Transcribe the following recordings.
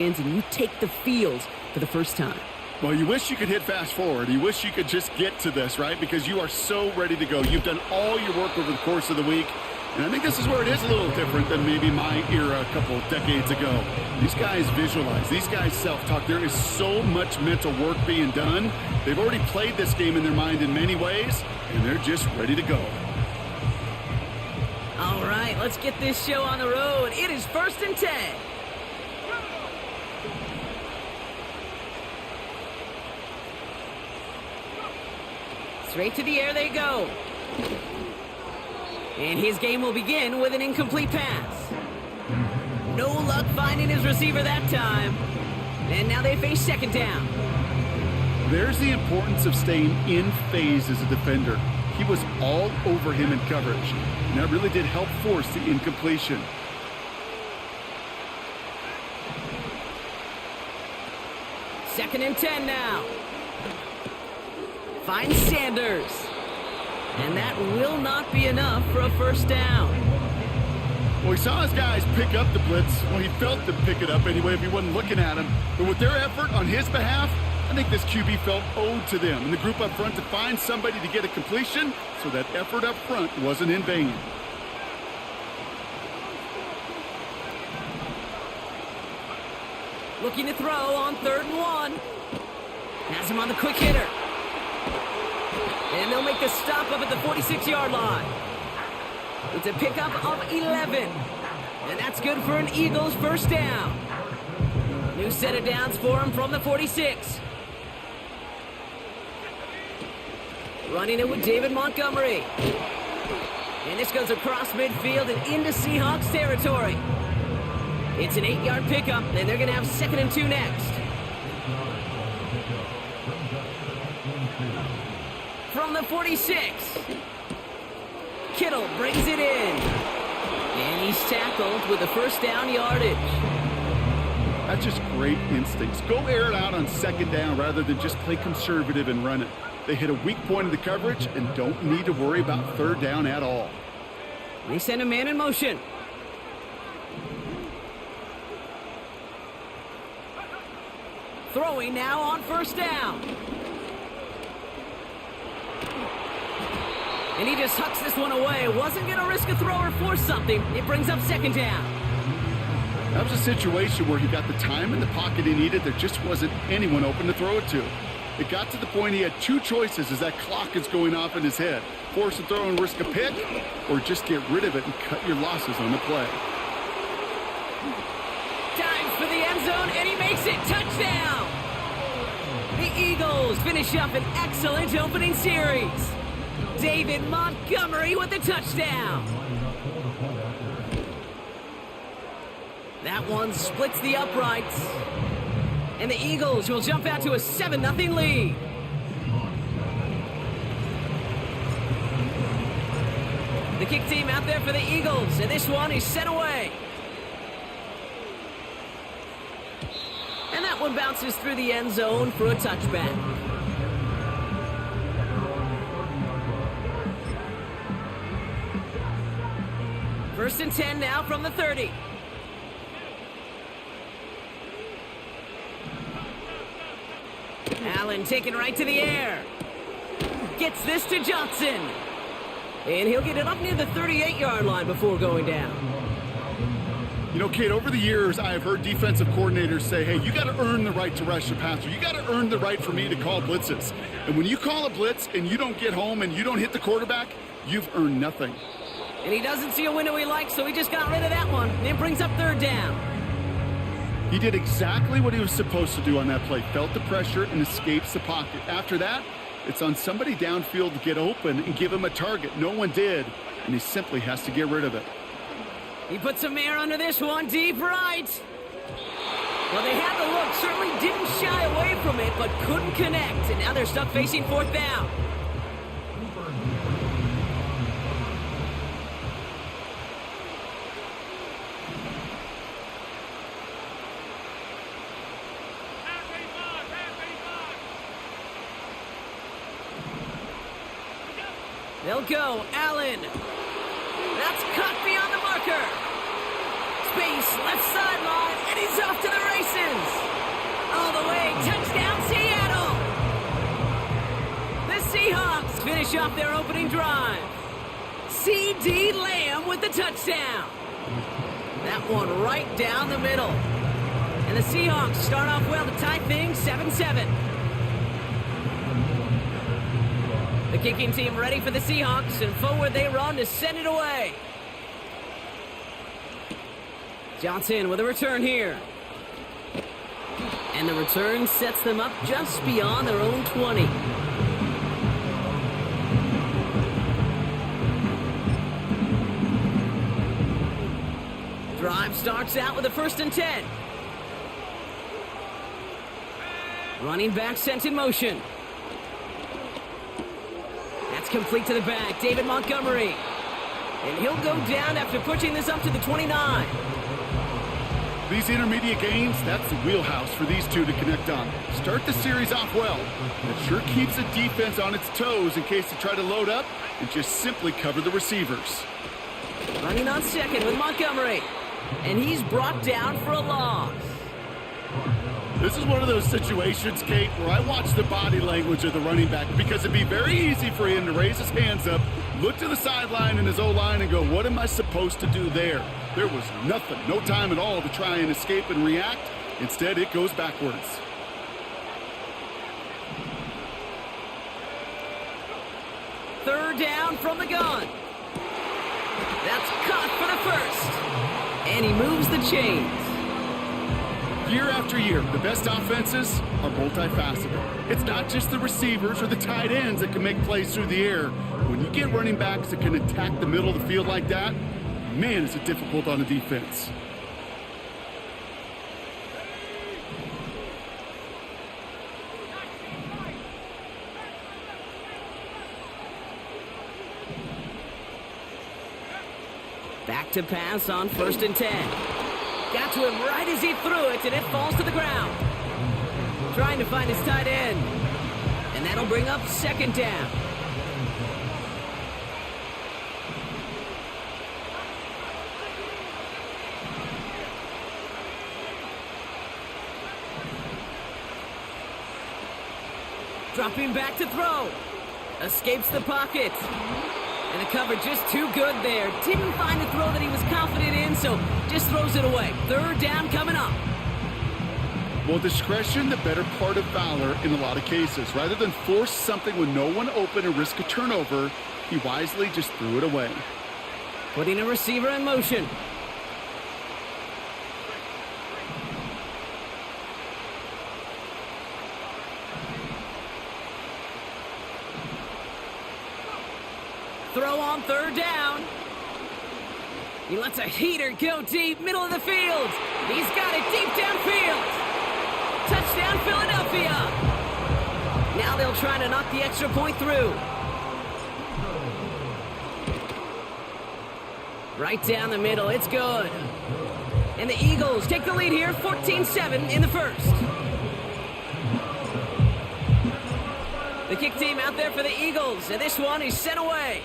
and you take the field for the first time. Well, you wish you could hit fast forward. You wish you could just get to this, right? Because you are so ready to go. You've done all your work over the course of the week. And I think this is where it is a little different than maybe my era a couple of decades ago. These guys visualize. These guys self-talk. There is so much mental work being done. They've already played this game in their mind in many ways, and they're just ready to go. All right, let's get this show on the road. It is 1st and 10. Straight to the air they go. And his game will begin with an incomplete pass. No luck finding his receiver that time. And now they face 2nd down. There's the importance of staying in phase as a defender. He was all over him in coverage. And that really did help force the incompletion. Second and 10 now. Finds Sanders. And that will not be enough for a 1st down. Well, he saw his guys pick up the blitz. Well, he felt them pick it up anyway if he wasn't looking at him. But with their effort on his behalf, I think this QB felt owed to them and the group up front to find somebody to get a completion, so that effort up front wasn't in vain. Looking to throw on 3rd and 1. Has him on the quick hitter. And they'll make the stop up at the 46-yard line. It's a pickup of 11. And that's good for an Eagles 1st down. New set of downs for him from the 46. Running it with David Montgomery. And this goes across midfield and into Seahawks territory. It's an 8-yard pickup, and they're going to have 2nd and 2 next. From the 46. Kittle brings it in. And he's tackled with the 1st down yardage. That's just great instincts. Go air it out on 2nd down rather than just play conservative and run it. They hit a weak point in the coverage and don't need to worry about 3rd down at all. They send a man in motion. Throwing now on 1st down. And he just hucks this one away. Wasn't going to risk a throw or force something. It brings up 2nd down. That was a situation where he got the time in the pocket he needed. There just wasn't anyone open to throw it to. It got to the point he had 2 choices as that clock is going off in his head. Force a throw and risk a pick, or just get rid of it and cut your losses on the play. Dives for the end zone, and he makes it. Touchdown! The Eagles finish up an excellent opening series. David Montgomery with the touchdown. That one splits the uprights. And the Eagles will jump out to a 7-0 lead. The kick team out there for the Eagles, and this one is sent away. And that one bounces through the end zone for a touchback. First and 10 now from the 30. Allen taken right to the air. Gets this to Johnson. And he'll get it up near the 38-yard line before going down. You know, Kate, over the years, I have heard defensive coordinators say, hey, you got to earn the right to rush the passer. You got to earn the right for me to call blitzes. And when you call a blitz and you don't get home and you don't hit the quarterback, you've earned nothing. And he doesn't see a window he likes, so he just got rid of that one. And it brings up 3rd down. He did exactly what he was supposed to do on that play. Felt the pressure and escapes the pocket. After that, it's on somebody downfield to get open and give him a target. No one did, and he simply has to get rid of it. He puts some air under this one, deep right. Well, they had the look, certainly didn't shy away from it, but couldn't connect. And now they're stuck facing 4th down. They'll go. Allen. That's cut beyond the marker. Space, left sideline, and he's off to the races. finish off their opening drive. C.D. Lamb with the touchdown. That one right down the middle. And the Seahawks start off well to tie things 7-7. The kicking team ready for the Seahawks, and forward they run to send it away. Johnson with a return here. And the return sets them up just beyond their own 20. Drive starts out with a 1st and 10. Running back sent in motion. That's complete to the back, David Montgomery. And he'll go down after pushing this up to the 29. These intermediate gains, that's the wheelhouse for these two to connect on. Start the series off well. It sure keeps the defense on its toes in case they try to load up and just simply cover the receivers. Running on second with Montgomery. And he's brought down for a loss. This is one of those situations, Kate, where I watch the body language of the running back because it'd be very easy for him to raise his hands up, look to the sideline in his O-line and go, what am I supposed to do there? There was nothing, no time at all to try and escape and react. Instead, it goes backwards. Third down from the gun. That's caught for the first. And he moves the chains. Year after year, the best offenses are multifaceted. It's not just the receivers or the tight ends that can make plays through the air. When you get running backs that can attack the middle of the field like that, man, is it difficult on the defense. Back to pass on 1st and 10. Got to him right as he threw it, and it falls to the ground. Trying to find his tight end. And that'll bring up 2nd down. Dropping back to throw. Escapes the pocket. And the cover just too good there. Didn't find a throw that he was confident in, so just throws it away. 3rd down coming up. Well, discretion, the better part of valor in a lot of cases. Rather than force something with no one open and risk a turnover, he wisely just threw it away. Putting a receiver in motion. Throw on 3rd down. He lets a heater go deep, middle of the field. He's got it deep downfield. Touchdown, Philadelphia. Now they'll try to knock the extra point through. Right down the middle, it's good. And the Eagles take the lead here, 14-7 in the first. The kick team out there for the Eagles, and this one is sent away.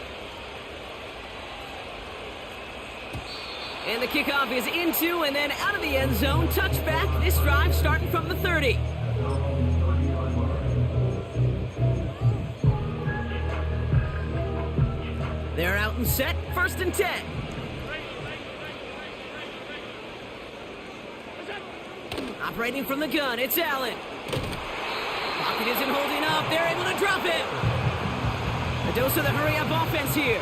And the kickoff is into and then out of the end zone. Touchback, this drive starting from the 30. They're out and set, 1st and 10. Operating from the gun, it's Allen. Pocket isn't holding up. They're able to drop him. A dose of the hurry-up offense here.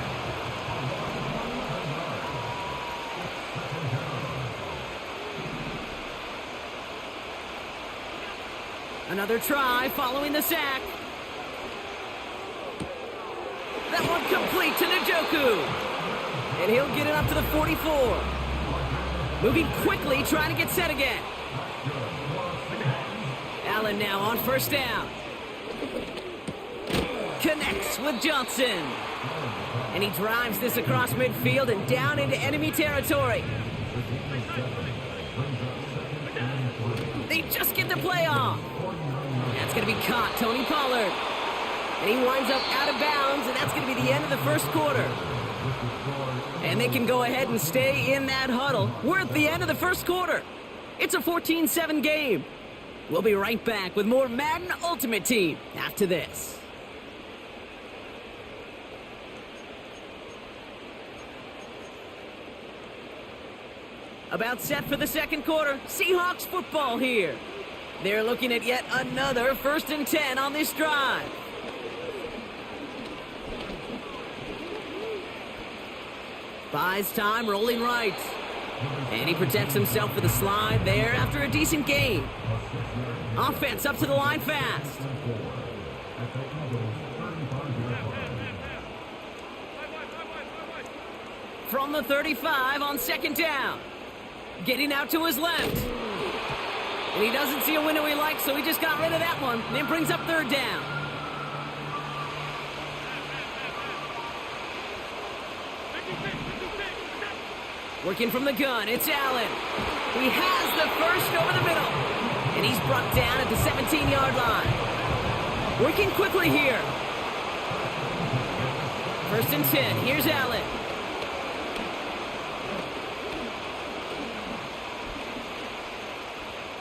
Another try following the sack. That one complete to Njoku. And he'll get it up to the 44. Moving quickly, trying to get set again. Allen now on 1st down. Connects with Johnson. And he drives this across midfield and down into enemy territory. They just get the play off. That's going to be caught, Tony Pollard. And he winds up out of bounds, and that's going to be the end of the first quarter. And they can go ahead and stay in that huddle. We're at the end of the first quarter. It's a 14-7 game. We'll be right back with more Madden Ultimate Team after this. About set for the second quarter. Seahawks football here. They're looking at yet another 1st and 10 on this drive. Buys time, rolling right. And he protects himself with a slide there after a decent gain. Offense up to the line fast. From the 35 on 2nd down. Getting out to his left. And he doesn't see a window he likes, so he just got rid of that one. And then brings up 3rd down. Working from the gun, it's Allen. He has the first over the middle. And he's brought down at the 17-yard line. Working quickly here. 1st and 10, here's Allen.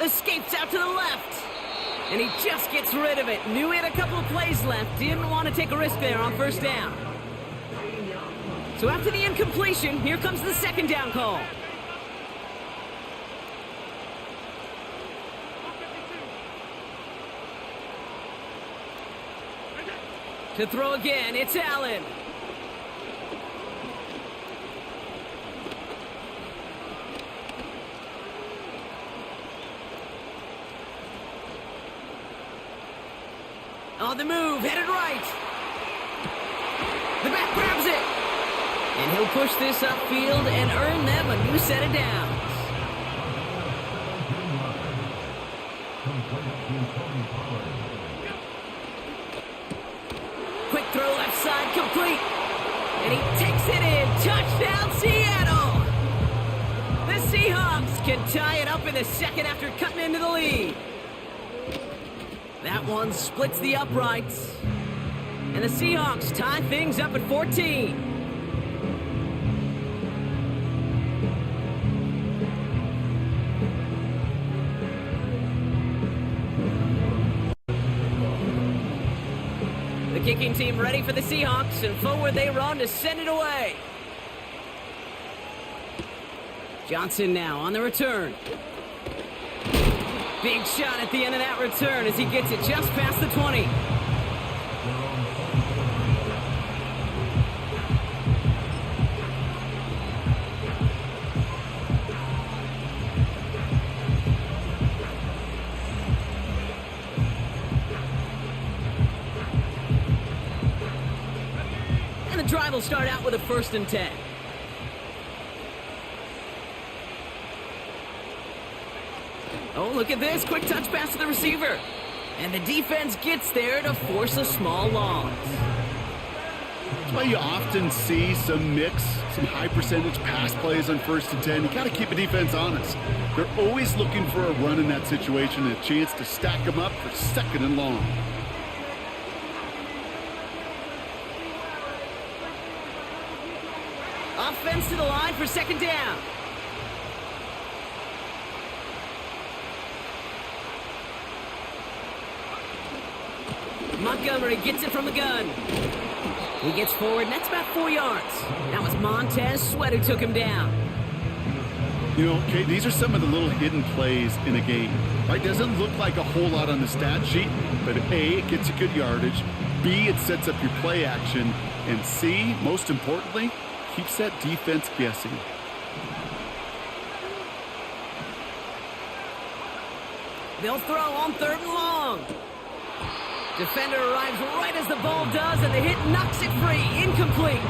Escapes out to the left. And he just gets rid of it. Knew he had a couple of plays left. Didn't want to take a risk there on 1st down. So after the incompletion, here comes the 2nd down call. To throw again, it's Allen. On the move, headed right. The back grabs it. And he'll push this upfield and earn them a new set of downs. Quick throw left side, complete. And he takes it in. Touchdown, Seattle! The Seahawks can tie it up in the second after cutting into the lead. That one splits the uprights. And the Seahawks tie things up at 14. The kicking team ready for the Seahawks, and forward they run to send it away. Johnson now on the return. Big shot at the end of that return as he gets it just past the 20. And the drive will start out with a 1st and 10. Oh, look at this. Quick touch pass to the receiver. And the defense gets there to force a small loss. That's why you often see some mix, some high percentage pass plays on 1st and 10. You got to keep a defense honest. They're always looking for a run in that situation, a chance to stack them up for 2nd and long. Offense to the line for 2nd down. Montgomery gets it from the gun. He gets forward, and that's about 4 yards. That was Montez Sweat who took him down. You know, Kate, these are some of the little hidden plays in a game. Right? Doesn't look like a whole lot on the stat sheet, but A, it gets you good yardage. B, it sets up your play action. And C, most importantly, keeps that defense guessing. They'll throw on 3rd and long. Defender arrives right as the ball does, and the hit knocks it free. Incomplete.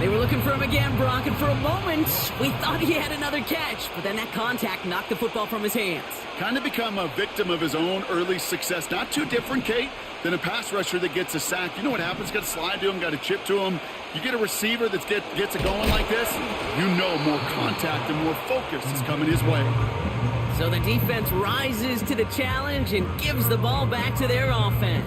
They were looking for him again, Brock, and for a moment, we thought he had another catch, but then that contact knocked the football from his hands. Kind of become a victim of his own early success. Not too different, Kate, than a pass rusher that gets a sack. You know what happens? Got to slide to him, got to chip to him. You get a receiver that gets it going like this, you know more contact and more focus is coming his way. So the defense rises to the challenge and gives the ball back to their offense.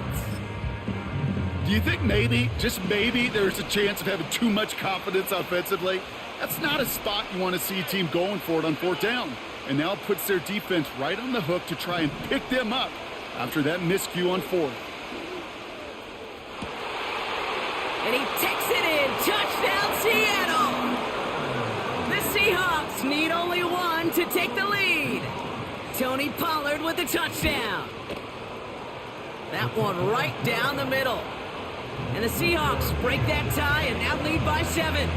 Do you think maybe, just maybe, there's a chance of having too much confidence offensively? That's not a spot you want to see a team going for it on 4th down. And now it puts their defense right on the hook to try and pick them up after that miscue on 4th. And he takes it in. Touchdown, Seattle! The Seahawks need only one to take the lead. Tony Pollard with the touchdown. That one right down the middle. And the Seahawks break that tie and now lead by 7.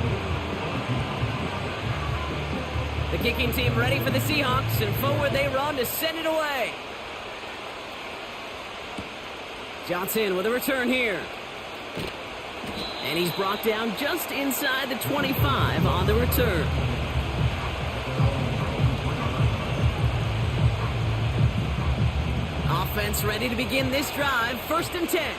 The kicking team ready for the Seahawks, and forward they run to send it away. Johnson with a return here. And he's brought down just inside the 25 on the return. Offense ready to begin this drive. 1st and 10.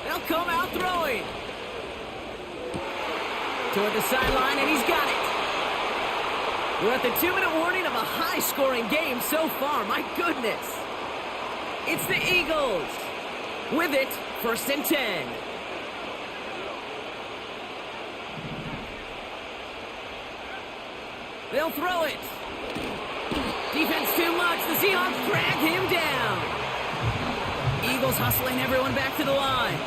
They'll come out throwing. Toward the sideline, and he's got it. We're at the 2-minute warning of a high-scoring game so far. My goodness. It's the Eagles. With it, 1st and 10. They'll throw it. Defense too much. The Seahawks drag him down. Eagles hustling everyone back to the line.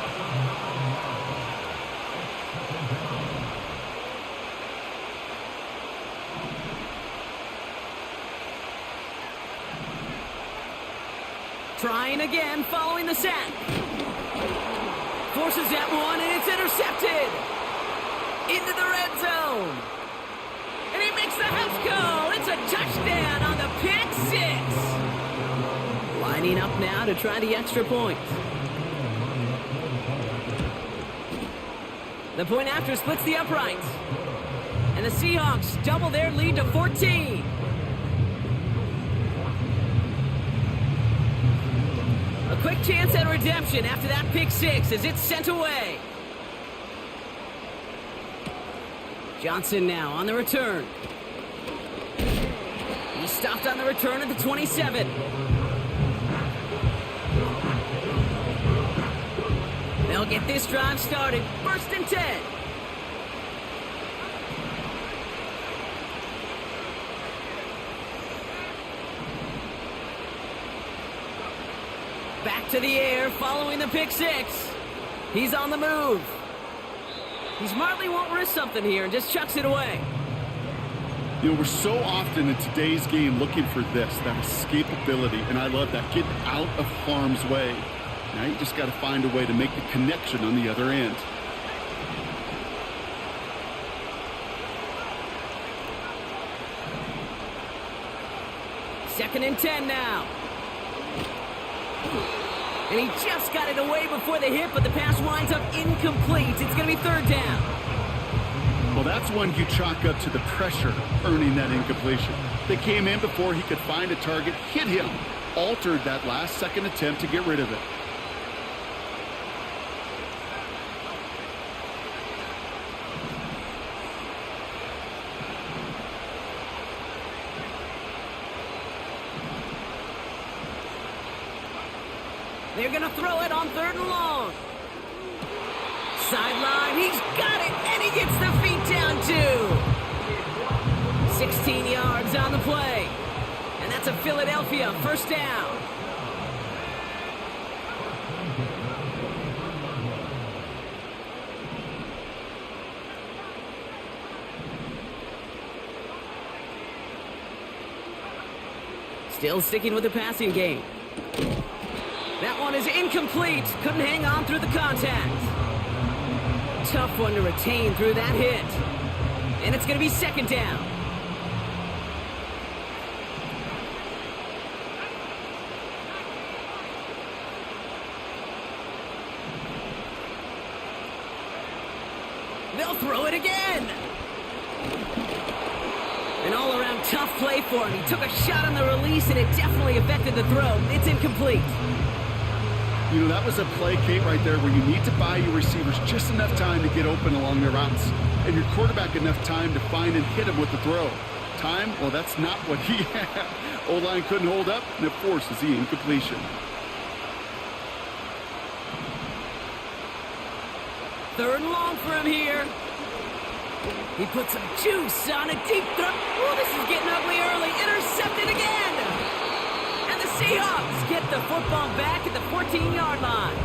Trying again following the sack. Forces that one, and it's intercepted. Into the red zone. And he makes the house call. It's a touchdown on the pick 6. Lining up now to try the extra point. The point after splits the uprights. And the Seahawks double their lead to 14. A quick chance at redemption after that pick 6 as it's sent away. Johnson now on the return. He stopped on the return at the 27. They'll get this drive started. 1st and 10. Back to the air following the pick 6. He's on the move. He smartly won't risk something here and just chucks it away. You know, we're so often in today's game looking for this, that escapability, and I love that. Get out of harm's way. Now you just got to find a way to make the connection on the other end. Second and 10 now. And he just got it away before the hit, but the pass winds up incomplete. It's going to be 3rd down. Well, that's one you chalk up to the pressure earning that incompletion. They came in before he could find a target, hit him, altered that last second attempt to get rid of it. They're going to throw it on 3rd and long. Sideline, he's got it, and he gets the feet down too. 16 yards on the play. And that's a Philadelphia 1st down. Still sticking with the passing game. That one is incomplete. Couldn't hang on through the contact. Tough one to retain through that hit. And it's going to be 2nd down. They'll throw it again. An all-around tough play for him. He took a shot on the release, and it definitely affected the throw. It's incomplete. You know, that was a play, Kate, right there, where you need to buy your receivers just enough time to get open along their routes, and your quarterback enough time to find and hit him with the throw. Time? Well, that's not what he had. O-line couldn't hold up, and it forces the incompletion. 3rd and long for him here. He puts some juice on a deep throw. Oh, this is getting ugly early. Intercepted again. And the Seahawks get the football back at the 14-yard line.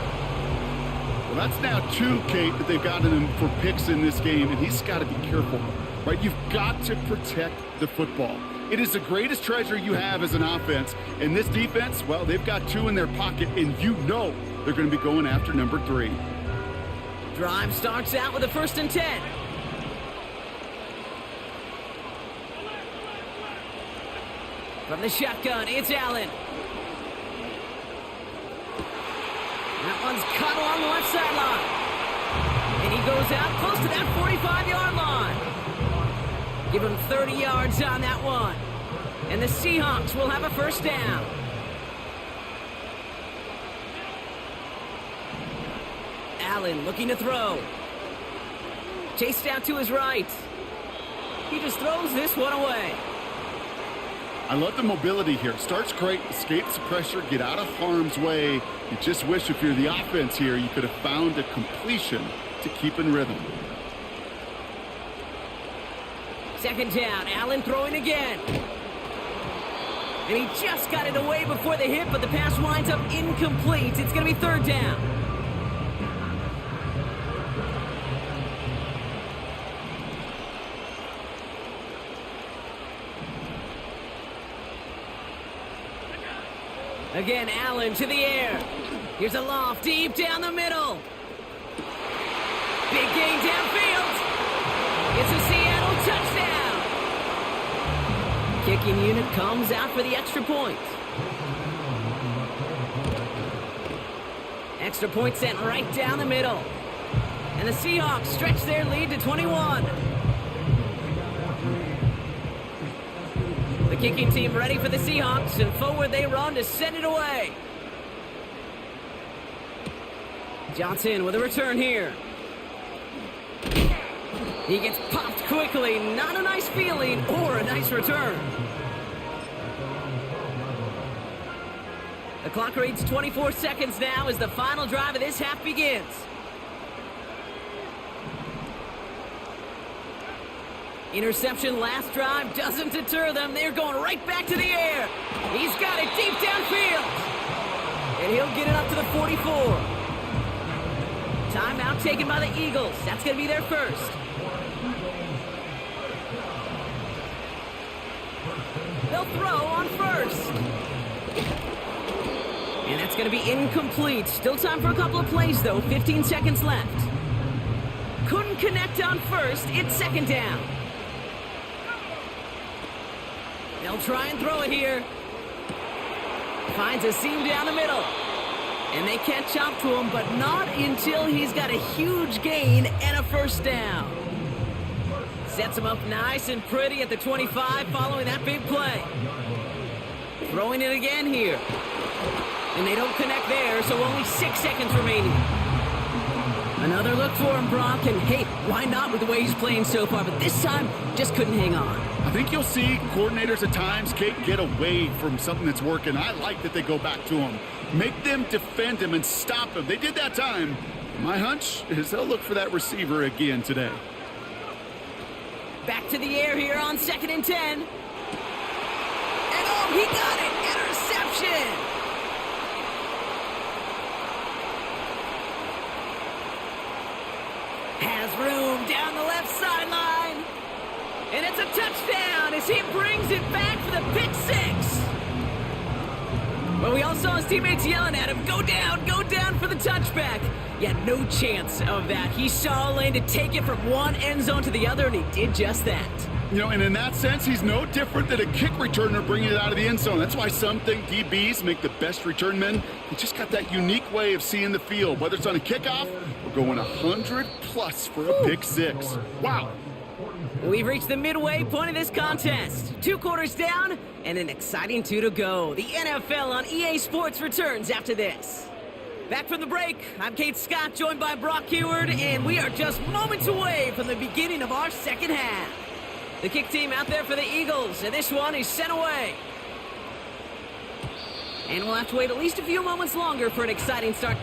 Well, that's now 2, Kate, that they've gotten him for picks in this game, and he's got to be careful, right? You've got to protect the football. It is the greatest treasure you have as an offense, and this defense, well, they've got 2 in their pocket, and you know they're going to be going after number 3. Drive starts out with a 1st and 10. From the shotgun, it's Allen. That one's cut along the left sideline. And he goes out close to that 45-yard line. Give him 30 yards on that one. And the Seahawks will have a 1st down. Allen looking to throw. Chased out to his right. He just throws this one away. I love the mobility here. Starts great, escapes the pressure, get out of harm's way. You just wish if you're the offense here, you could have found a completion to keep in rhythm. 2nd down, Allen throwing again. And he just got it away before the hit, but the pass winds up incomplete. It's going to be 3rd down. Again, Allen to the air. Here's a loft deep down the middle. Big gain downfield. It's a Seattle touchdown. Kicking unit comes out for the extra point. Extra point sent right down the middle. And the Seahawks stretch their lead to 21. The kicking team ready for the Seahawks, and forward they run to send it away. Johnson with a return here. He gets popped quickly. Not a nice feeling or a nice return. The clock reads 24 seconds now as the final drive of this half begins. Interception last drive doesn't deter them. They're going right back to the air. He's got it deep downfield. And he'll get it up to the 44. Timeout taken by the Eagles. That's going to be their first. They'll throw on 1st. And that's going to be incomplete. Still time for a couple of plays, though. 15 seconds left. Couldn't connect on 1st. It's 2nd down. They'll try and throw it here. Finds a seam down the middle. And they catch up to him, but not until he's got a huge gain and a 1st down. Sets him up nice and pretty at the 25 following that big play. Throwing it again here. And they don't connect there, so only 6 seconds remaining. Another look for him, Brock, and hey, why not with the way he's playing so far, but this time, just couldn't hang on. I think you'll see coordinators at times, Kate, get away from something that's working. I like that they go back to him. Make them defend him and stop him. They did that time. My hunch is they'll look for that receiver again today. Back to the air here on 2nd and 10. And oh, he got it! Interception! Has room down the left sideline. And it's a touchdown as he brings it back for the pick 6. But we all saw his teammates yelling at him, go down for the touchback. Yet no chance of that. He saw a lane to take it from one end zone to the other, and he did just that. You know, and in that sense, he's no different than a kick returner bringing it out of the end zone. That's why some think DBs make the best return men. He just got that unique way of seeing the field. Whether it's on a kickoff or going 100+ for a pick 6. Wow. We've reached the midway point of this contest. 2 quarters down and an exciting 2 to go. The NFL on EA Sports returns after this. Back from the break, I'm Kate Scott, joined by Brock Heward, and we are just moments away from the beginning of our second half. The kick team out there for the Eagles, and this one is sent away. And we'll have to wait at least a few moments longer for an exciting start.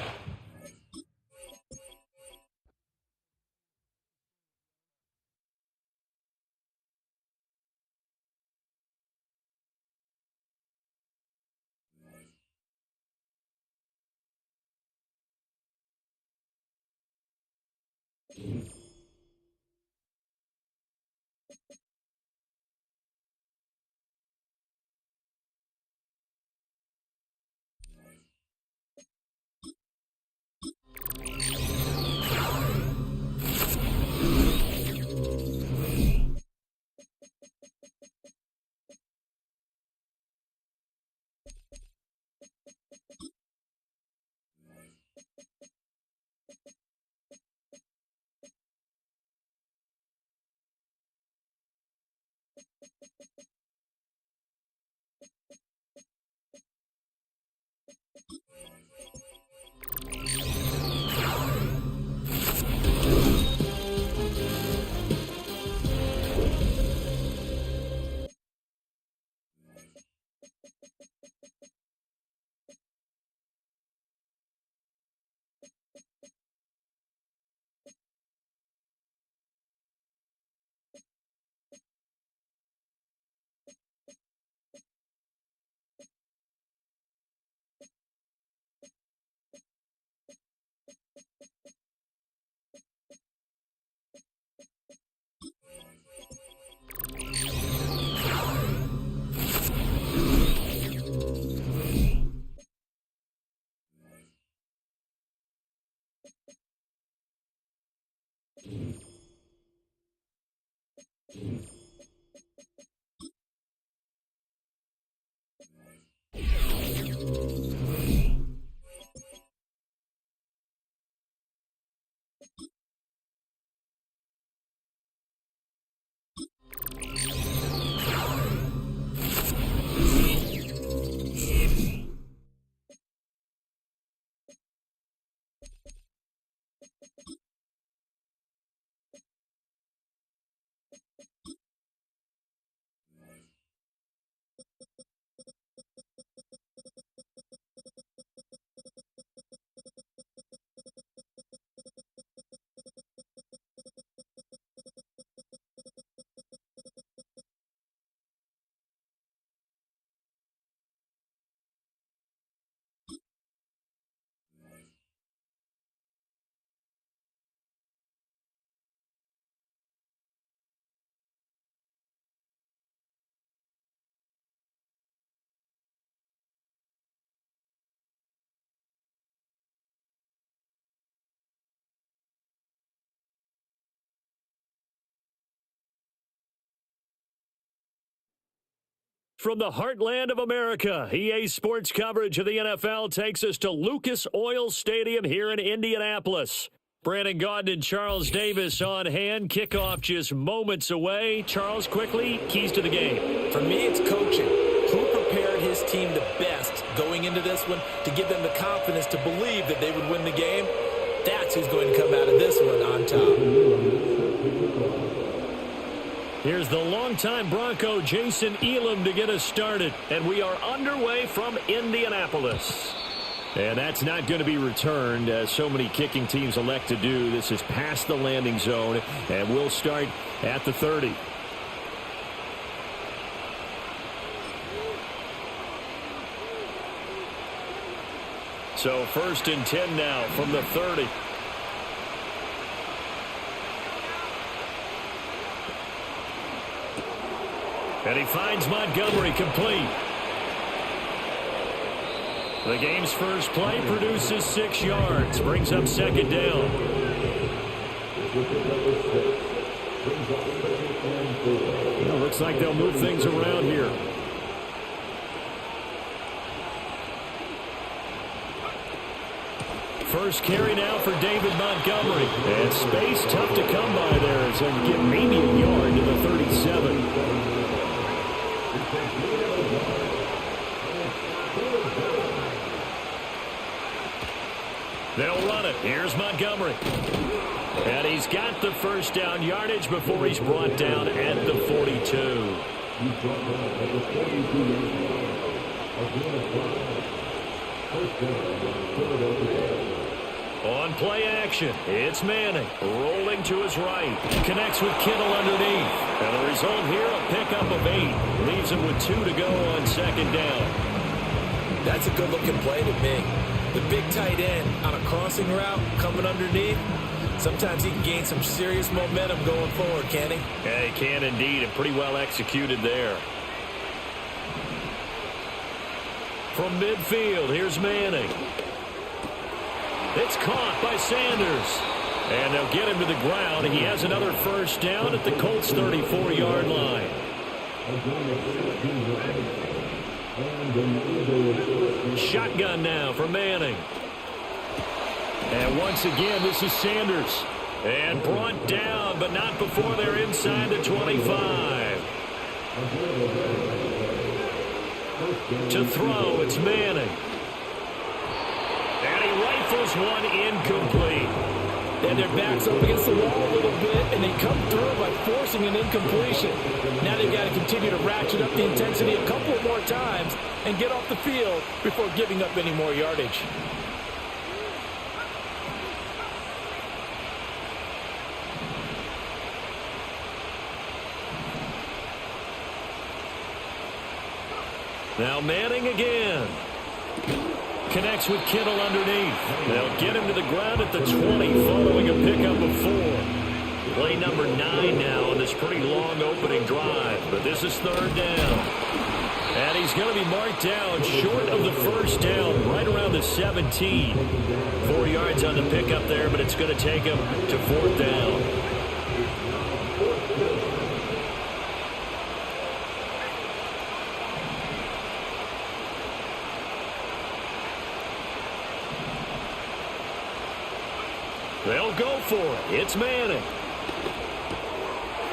From the heartland of America, EA Sports coverage of the NFL takes us to Lucas Oil Stadium here in Indianapolis. Brandon Gaudin and Charles Davis on hand. Kickoff just moments away. Charles, quickly, keys to the game. For me, it's coaching. Who prepared his team the best going into this one to give them the confidence to believe that they would win the game? That's who's going to come out of this one on top. Here's the longtime Bronco, Jason Elam, to get us started. And we are underway from Indianapolis. And that's not going to be returned, as so many kicking teams elect to do. This is past the landing zone, and we'll start at the 30. So 1st and 10 now from the 30. And he finds Montgomery complete. The game's first play produces 6 yards, brings up 2nd down. Well, looks like they'll move things around here. First carry now for David Montgomery. And space tough to come by there as he'll get maybe a yard to the 37. They'll run it. Here's Montgomery. And he's got the first down yardage before he's brought down at the 42. On play action, it's Manning rolling to his right. Connects with Kittle underneath. And the result here, a pickup of 8. Leaves him with 2 to go on 2nd down. That's a good-looking play to me. The big tight end on a crossing route coming underneath. Sometimes he can gain some serious momentum going forward, can't he? Yeah, he can indeed, and pretty well executed there. From midfield, here's Manning. It's caught by Sanders. And they'll get him to the ground. He has another first down at the Colts' 34-yard line. Shotgun now for Manning. And once again, this is Sanders. And brought down, but not before they're inside the 25. To throw, it's Manning. And he rifles one incomplete. And their back's up against the wall a little bit, and they come through by forcing an incompletion. Now they've got to continue to ratchet up the intensity a couple more times and get off the field before giving up any more yardage. Now Manning again. Connects with Kittle underneath. They'll get him to the ground at the 20 following a pickup of 4. Play number 9 now on this pretty long opening drive. But this is third down. And he's going to be marked down short of the first down, right around the 17. 4 yards on the pickup there, but it's going to take him to fourth down. They'll go for it. It's Manning.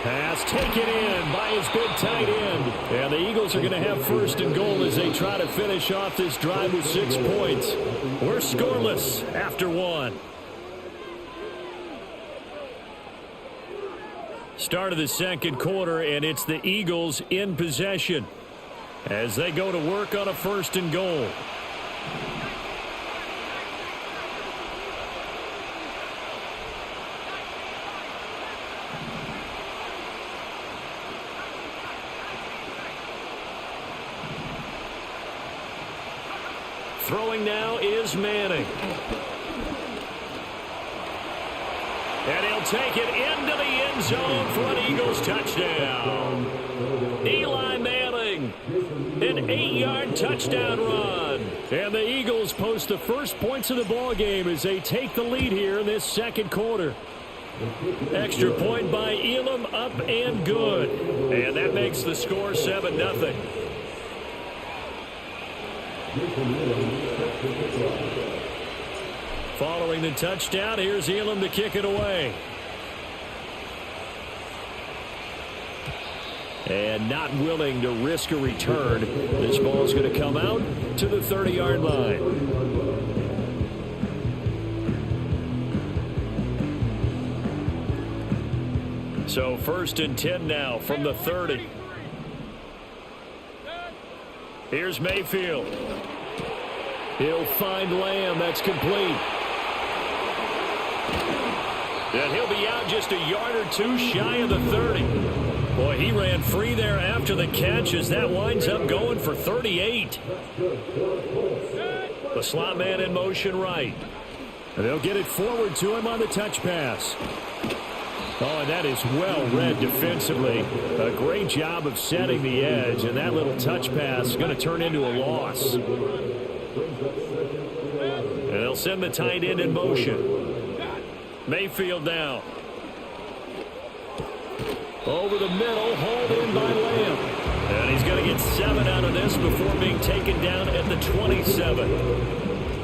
Pass taken in by his big tight end. And the Eagles are going to have first and goal as they try to finish off this drive with 6 points. We're scoreless after 1. Start of the second quarter, and it's the Eagles in possession as they go to work on a first and goal. Throwing now is Manning. And he'll take it into the end zone for an Eagles touchdown. Eli Manning, an 8-yard touchdown run. And the Eagles post the first points of the ball game as they take the lead here in this second quarter. Extra point by Elam, up and good. And that makes the score 7-0. Following the touchdown, here's Elam to kick it away. And not willing to risk a return. This ball's going to come out to the 30-yard line. So first and 10 now from the 30. Here's Mayfield. He'll find Lamb. That's complete. And he'll be out just a yard or two shy of the 30. Boy, he ran free there after the catch as that winds up going for 38. The slot man in motion right. And they'll get it forward to him on the touch pass. Oh, and that is well read defensively. A great job of setting the edge, and that little touch pass is going to turn into a loss. And they'll send the tight end in motion. Mayfield down. Over the middle, hauled in by Lamb. And he's going to get 7 out of this before being taken down at the 27.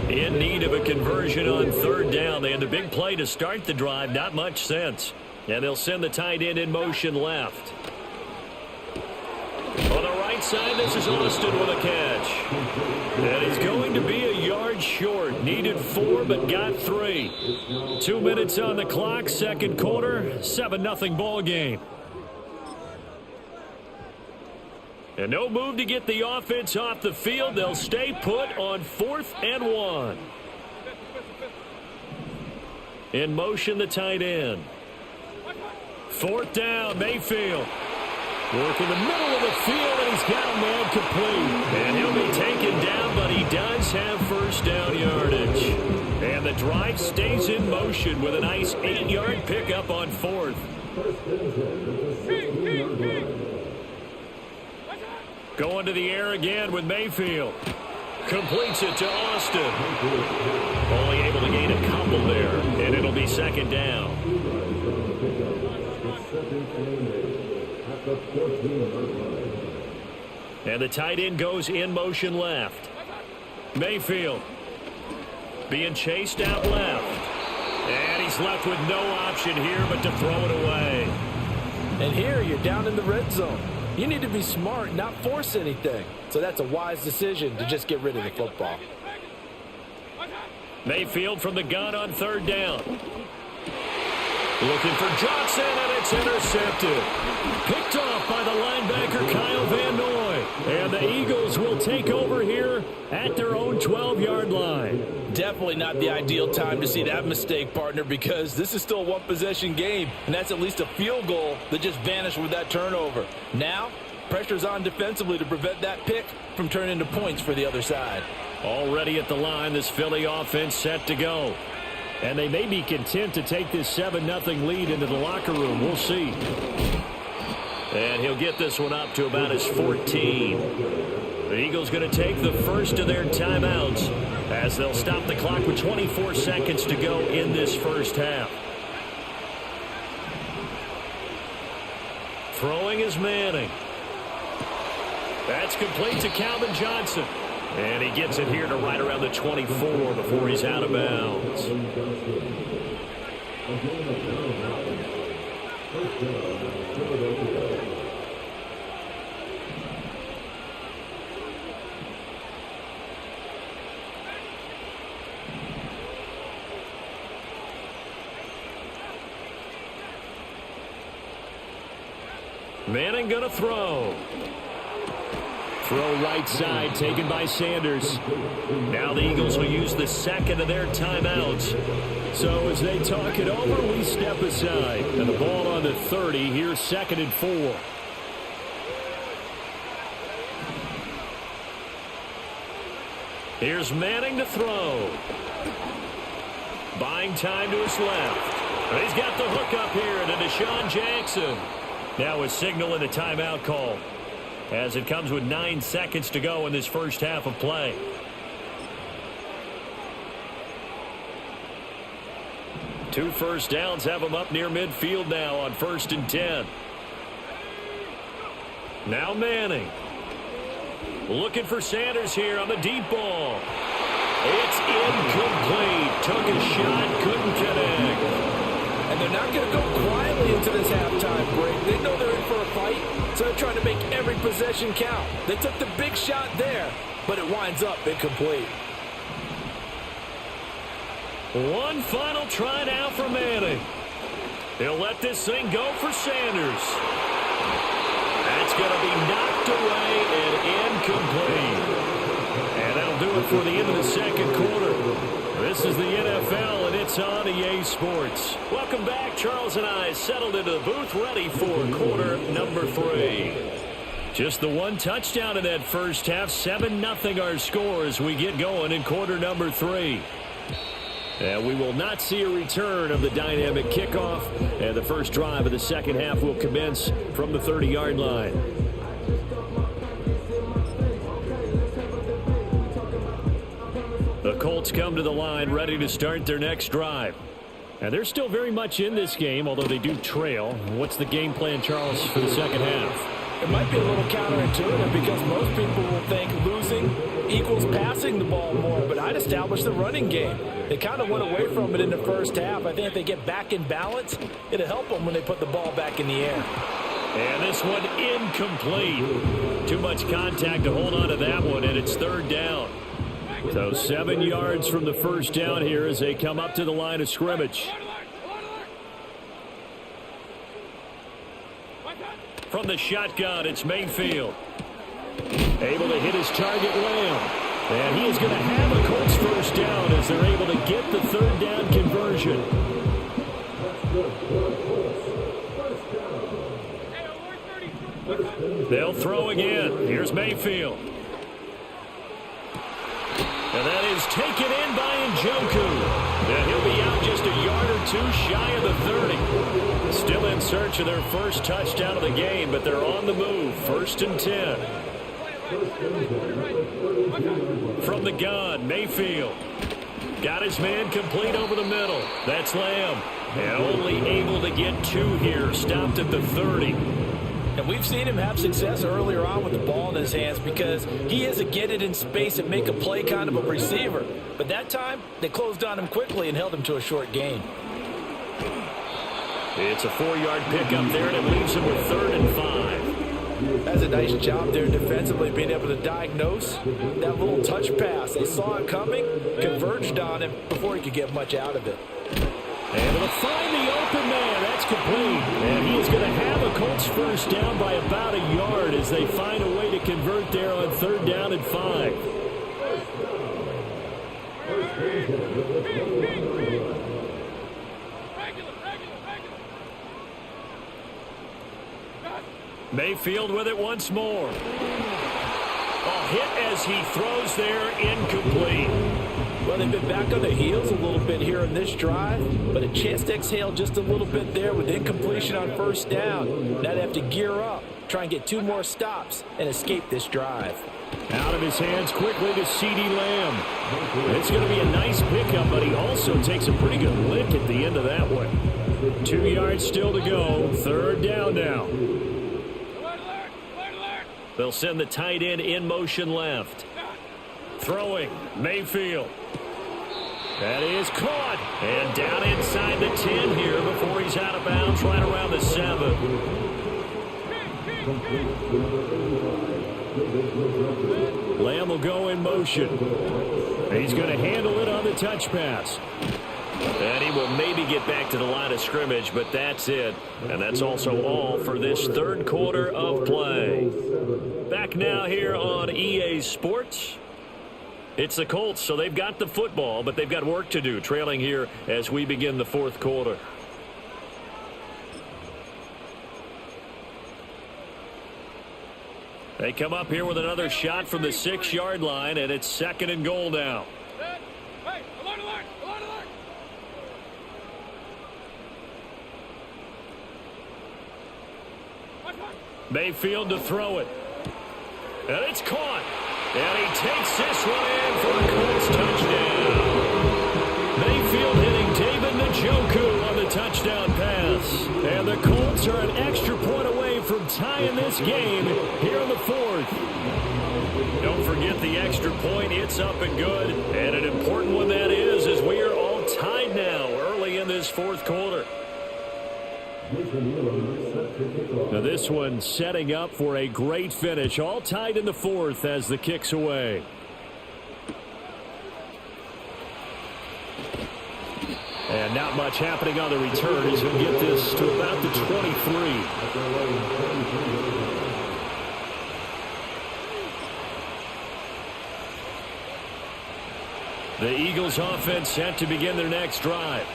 In need of a conversion on third down. They had the big play to start the drive. Not much sense. And they'll send the tight end in motion left. On the right side, this is Austin with a catch. And he's going to be a yard short. Needed 4, but got 3. 2 minutes on the clock, second quarter, 7-0 ball game. And no move to get the offense off the field. They'll stay put on 4th and 1. In motion, the tight end. 4th down, Mayfield. Work in the middle of the field, and he's got a man complete. And he'll be taken down, but he does have first down yardage. And And the drive stays in motion with a nice 8-yard pickup on 4th. Going to the air again with Mayfield. Completes it to Austin. Only able to gain a couple there, and it'll be 2nd down. And the tight end goes in motion left. Mayfield being chased out left. And he's left with no option here but to throw it away. And here you're down in the red zone. You need to be smart, not force anything. So that's a wise decision to just get rid of the football. Mayfield from the gun on 3rd down. Looking for Johnson, and it's intercepted. Picked off by the linebacker Kyle Van Noy. And the Eagles will take over here at their own 12-yard line. Definitely not the ideal time to see that mistake, partner, because this is still a one-possession game, and that's at least a field goal that just vanished with that turnover. Now, pressure's on defensively to prevent that pick from turning into points for the other side. Already at the line, this Philly offense set to go. And they may be content to take this 7-0 lead into the locker room. We'll see. And he'll get this one up to about his 14. The Eagles going to take the first of their timeouts as they'll stop the clock with 24 seconds to go in this first half. Throwing is Manning. That's complete to Calvin Johnson. And he gets it here to right around the 24 before he's out of bounds. Manning gonna throw. Throw right side taken by Sanders. Now the Eagles will use the second of their timeouts. So as they talk it over, we step aside. And the ball on the 30. Here's 2nd and 4. Here's Manning to throw. Buying time to his left. And he's got the hook up here to Deshaun Jackson. Now a signal and a timeout call, as it comes with 9 seconds to go in this first half of play. Two first downs have them up near midfield now on 1st and 10. Now Manning. Looking for Sanders here on the deep ball. It's incomplete. Took a shot, couldn't connect. And they're not going to go quietly into this halftime break. They know they're in for a fight, so they're trying to make every possession count. They took the big shot there, but it winds up incomplete. One final try now for Manning. He'll let this thing go for Sanders. That's going to be knocked away and incomplete. And that'll do it for the end of the second quarter. This is the NFL, and it's on EA Sports. Welcome back. Charles and I settled into the booth, ready for quarter number 3. Just the one touchdown in that first half. 7-0 our score as we get going in quarter number 3. And we will not see a return of the dynamic kickoff. And the first drive of the second half will commence from the 30-yard line. The Colts come to the line ready to start their next drive. And they're still very much in this game, although they do trail. What's the game plan, Charles, for the second half? It might be a little counterintuitive because most people will think losing equals passing the ball more, but I'd establish the running game. They kind of went away from it in the first half. I think if they get back in balance, it'll help them when they put the ball back in the air. And this one incomplete. Too much contact to hold on to that one, and it's 3rd down. So 7 yards from the first down here as they come up to the line of scrimmage. From the shotgun, it's Mayfield. Able to hit his target, Lamb. And he is going to have a Colts first down as they're able to get the 3rd down conversion. They'll throw again. Here's Mayfield. And that is taken in by Njoku. And he'll be out just a yard or two shy of the 30. Still in search of their first touchdown of the game, but they're on the move. 1st and 10. From the gun, Mayfield. Got his man complete over the middle. That's Lamb. And only able to get 2 here. Stopped at the 30. And we've seen him have success earlier on with the ball in his hands because he is a get it in space and make a play kind of a receiver. But that time, they closed on him quickly and held him to a short gain. It's a 4-yard pickup there, and it leaves him with 3rd and 5. That's a nice job there defensively, being able to diagnose that little touch pass. They saw it coming, converged on him before he could get much out of it. Able to find the open man. That's complete. And he is going to have a Colts first down by about a yard as they find a way to convert there on 3rd down and 5. Mayfield with it once more. A hit as he throws there, incomplete. Well, they've been back on their heels a little bit here in this drive, but a chance to exhale just a little bit there with incompletion on 1st down. Now they have to gear up, try and get 2 more stops, and escape this drive. Out of his hands quickly to CeeDee Lamb. It's going to be a nice pickup, but he also takes a pretty good lick at the end of that one. 2 yards still to go. 3rd down now. They'll send the tight end in motion left. Throwing, Mayfield. That is caught. And down inside the 10 here before he's out of bounds right around the 7. Lamb will go in motion. He's going to handle it on the touch pass. And he will maybe get back to the line of scrimmage, but that's it. And that's also all for this 3rd quarter of play. Back now here on EA Sports. It's the Colts, so they've got the football, but they've got work to do, trailing here as we begin the 4th quarter. They come up here with another shot from the 6-yard line, and it's 2nd and goal now. Mayfield to throw it. And it's caught. And he takes this one in for a Colts touchdown. Mayfield hitting David Njoku on the touchdown pass. And the Colts are an extra point away from tying this game here in the 4th. Don't forget the extra point. It's up and good. And an important one that is, as we are all tied now early in this 4th quarter. Now this one setting up for a great finish. All tied in the 4th as the kick's away. And not much happening on the return as he'll get this to about the 23. The Eagles offense set to begin their next drive.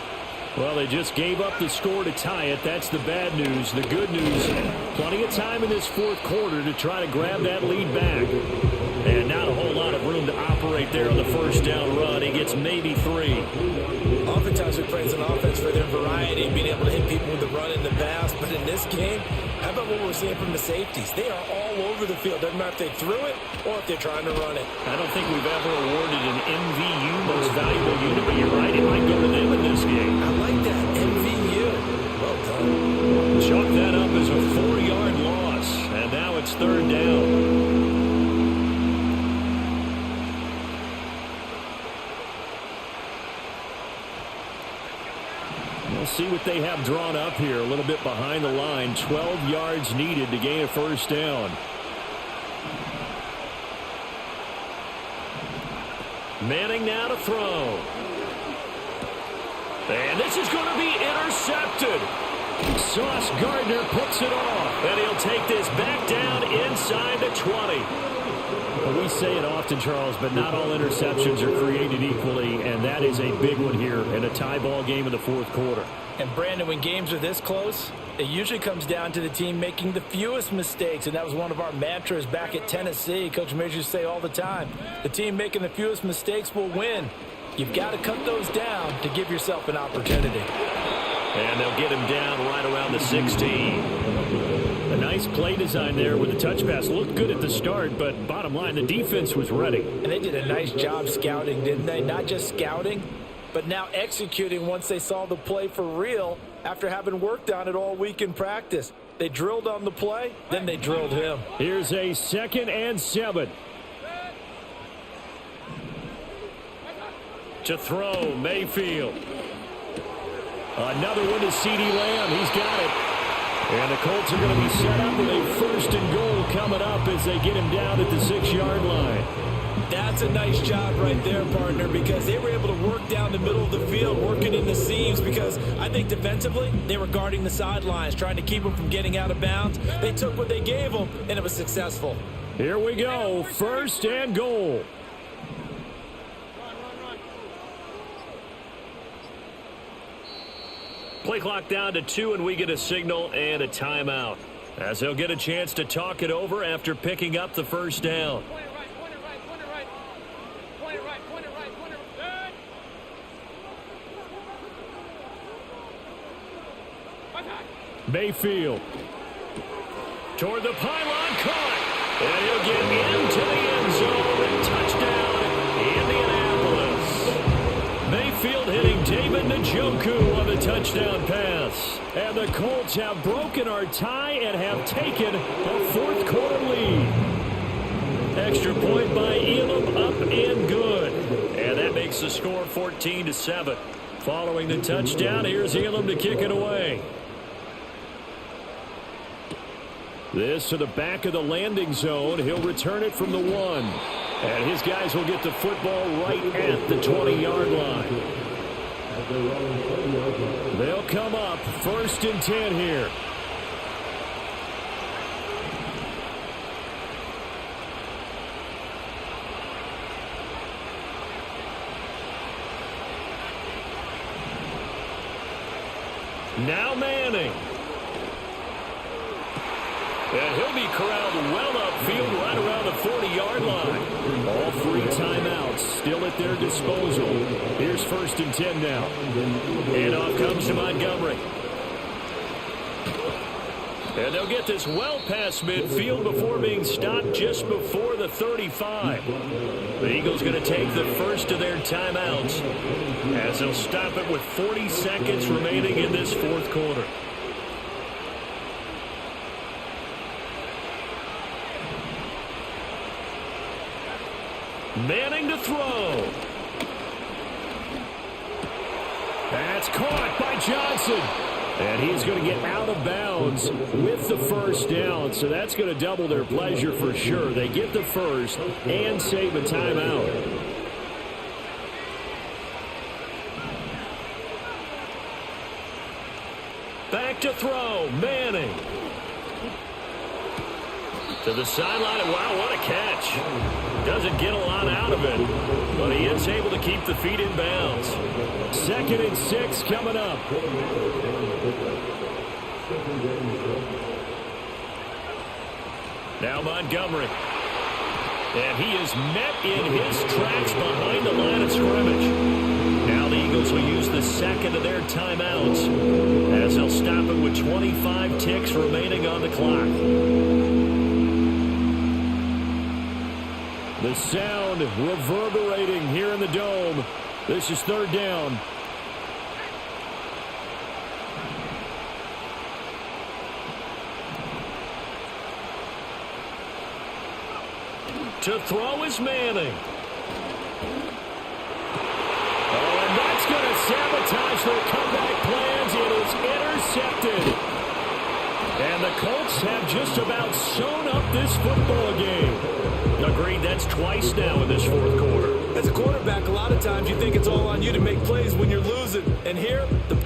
Well, they just gave up the score to tie it. That's the bad news. The good news, plenty of time in this 4th quarter to try to grab that lead back. And not a whole lot of room to operate there on the 1st down run. He gets maybe 3. Oftentimes we praise an offense for their variety, being able to hit people with the run and the pass. But in this game, how about what we're seeing from the safeties? They are all over the field. Doesn't matter if they threw it or if they're trying to run it. I don't think we've ever awarded an MVU, most valuable unit, but you're right, it might go to them in this game. I like that, MVU. Well done. Chalk that up as a 4-yard loss, and now it's 3rd down. We'll see what they have drawn up here. A little bit behind the line. 12 yards needed to gain a 1st down. Manning now to throw. And this is going to be intercepted. Sauce Gardner picks it off. And he'll take this back down inside the 20. Well, we say it often, Charles, but not all interceptions are created equally, and that is a big one here in a tie ball game in the 4th quarter. And, Brandon, when games are this close, it usually comes down to the team making the fewest mistakes, and that was one of our mantras back at Tennessee. Coach Majors say all the time, the team making the fewest mistakes will win. You've got to cut those down to give yourself an opportunity. And they'll get him down right around the 16. A nice play design there with the touch pass. Looked good at the start, but bottom line, the defense was ready. And they did a nice job scouting, didn't they? Not just scouting, but now executing once they saw the play for real after having worked on it all week in practice. They drilled on the play, then they drilled him. Here's a 2nd and 7. To throw, Mayfield. Another one to CeeDee Lamb. He's got it. And the Colts are going to be set up with a 1st and goal coming up as they get him down at the 6-yard line. That's a nice job right there, partner, because they were able to work down the middle of the field, working in the seams, because I think defensively they were guarding the sidelines, trying to keep them from getting out of bounds. They took what they gave them, and it was successful. Here we go. 1st and goal. Play clock down to 2, and we get a signal and a timeout, as they'll get a chance to talk it over after picking up the 1st down. Mayfield toward the pylon, caught, and he'll get into the end zone, and touchdown, Indianapolis. Mayfield hitting David Njoku on the touchdown pass, and the Colts have broken our tie and have taken a 4th quarter lead. Extra point by Elam, up and good, and that makes the score 14-7. Following the touchdown, here's Elam to kick it away. This to the back of the landing zone. He'll return it from the 1. And his guys will get the football right at the 20-yard line. They'll come up 1st and 10 here. Now Manning. And he'll be corralled well upfield right around the 40-yard line. All 3 timeouts still at their disposal. Here's 1st and 10 now. And off comes to Montgomery. And they'll get this well past midfield before being stopped just before the 35. The Eagles going to take the first of their timeouts as they'll stop it with 40 seconds remaining in this 4th quarter. Manning to throw. That's caught by Johnson. And he's going to get out of bounds with the 1st down. So that's going to double their pleasure for sure. They get the 1st and save a timeout. Back to throw. Manning. To the sideline. Wow, what a catch. Doesn't get a lot out of it, but he is able to keep the feet in bounds. 2nd and 6 coming up. Now Montgomery. And he is met in his tracks behind the line of scrimmage. Now the Eagles will use the 2nd of their timeouts as they'll stop it with 25 ticks remaining on the clock. The sound reverberating here in the dome. This is 3rd down. To throw is Manning. Oh, and that's going to sabotage their comeback plans. It is intercepted. And the Colts have just about sewn up this football game. Agreed, that's twice now in this 4th quarter. As a quarterback, a lot of times you think it's all on you to make plays when you're losing. And here, the